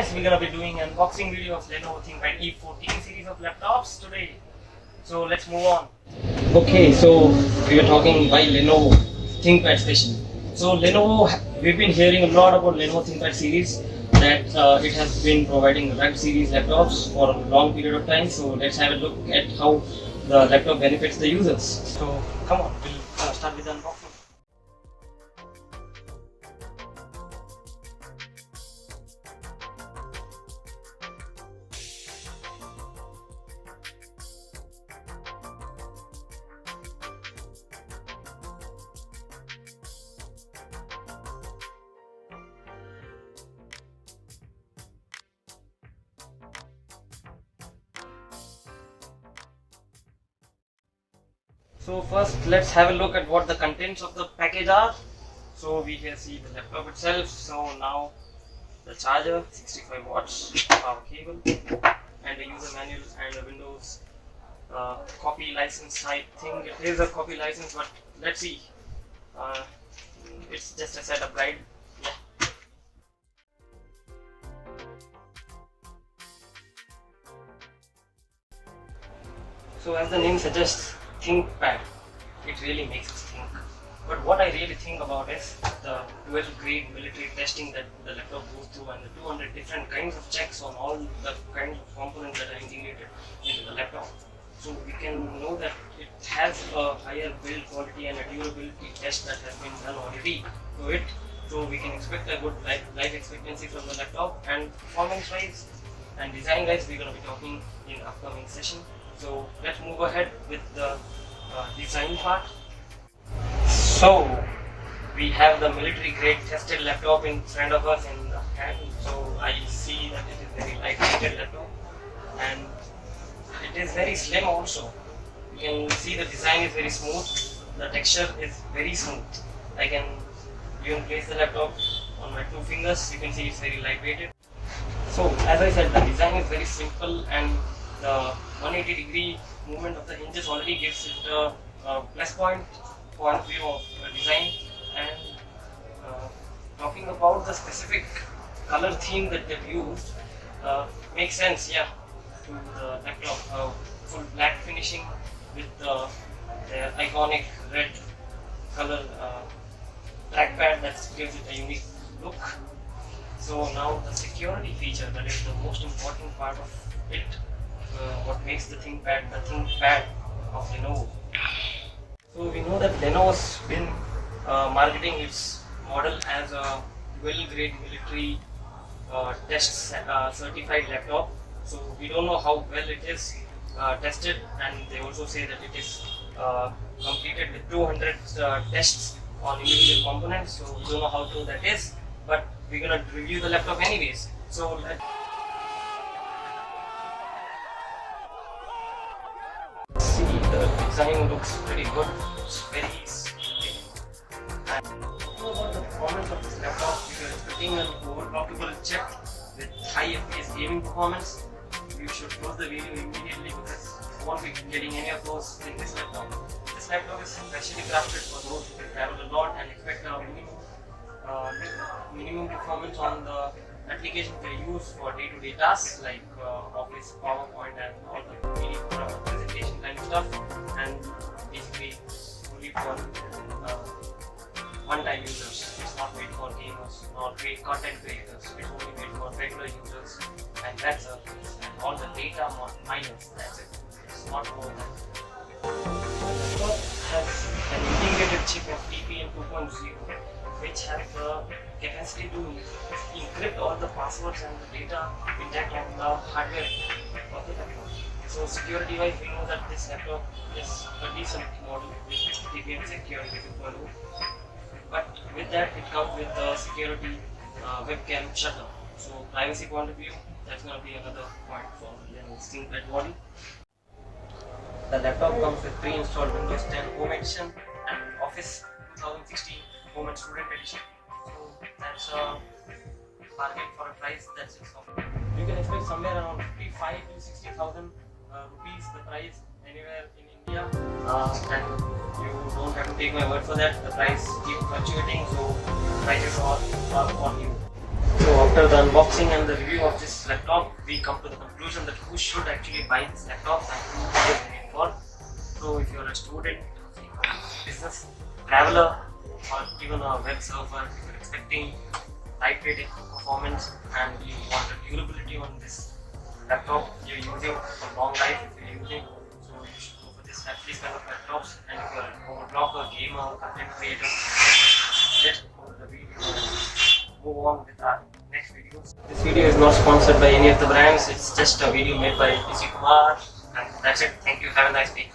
guys, we're gonna be doing an unboxing video of Lenovo ThinkPad E14 series of laptops today. So let's move on. Okay, so we are talking by Lenovo ThinkPad especially. So Lenovo, we've been hearing a lot about Lenovo ThinkPad series that it has been providing rugged series laptops for a long period of time. So let's have a look at how the laptop benefits the users. So come on, we'll start with the unboxing. So first let's have a look at what the contents of the package are. So we can see the laptop itself. So now the charger, 65 watts, power cable, and the user manual and the Windows copy license. I think it is a copy license, but let's see. It's just a setup guide. Yeah. So as the name suggests, ThinkPad, it really makes us think. But what I really think about is the dual grade military testing that the laptop goes through and the 200 different kinds of checks on all the kinds of components that are integrated into the laptop. So we can know that it has a higher build quality and a durability test that has been done already to it. So we can expect a good life expectancy from the laptop, and performance wise and design wise we're going to be talking in upcoming session. So let's move ahead with the design part. So we have the military grade tested laptop in front of us in the hand. So I see that it is very lightweighted laptop and it is very slim also. You can see the design is very smooth, the texture is very smooth. I can even place the laptop on my 2 fingers. You can see it's very lightweighted. So as I said, the design is very simple and the 180 degree movement of the hinges already gives it a plus point of view of design. And talking about the specific color theme that they've used, makes sense, yeah, to the laptop. Full black finishing with the iconic red color trackpad that gives it a unique look. So now the security feature, that is the most important part of it. What makes the ThinkPad of Lenovo. So we know that Lenovo's been marketing its model as a well-grade military test certified laptop. So we don't know how well it is tested, and they also say that it is completed with 200 tests on individual components. So we don't know how true that is, but we're gonna review the laptop anyways. So the design looks pretty good. It's very sleek. And talking about the performance of this laptop, if you're expecting an overclockable chip with high FPS gaming performance, you should close the video immediately because you won't be getting any of those in this laptop. This laptop is specially crafted for those who can travel a lot and expect a minimum performance on the applications they use for day-to-day tasks like Office, PowerPoint, and all the media presentation kind of stuff, and basically only for one-time users. It's not made for gamers or great content creators. It's only made for regular users, and that's and all the data miners. That's it. It's not more than that. The laptop has an integrated chip of TPM 2.0, which has the capacity to encrypt all the passwords and the data intact on the hardware of the laptop. So security wise, we know that this laptop is a decent model with TPM security 2.0. But with that, it comes with the security webcam shutter. So privacy point of view, that's going to be another point for Lenovo's ThinkPad body. The laptop comes with pre-installed Windows 10 Home Edition and Office 2016 Home and Student Edition. So that's a bargain for a price that's offered. You can expect somewhere around 55 to 60,000 rupees the price anywhere in India. And you don't have to take my word for that. The price keeps fluctuating, so prices are on you. So after the unboxing and the review of this laptop, we come to the conclusion that who should actually buy this laptop and who it is made for. So if you're a student, if you're a business traveler, or even a web surfer, if you're expecting lightweight performance and you want the durability on this laptop you're using for long life, if you're using, so you should go for this kind of laptops. And if you're a blogger, gamer, content creator, let's go to the video and move on with our next videos. This video is not sponsored by any of the brands, it's just a video made by PC Kumar, and that's it. Thank you, have a nice day.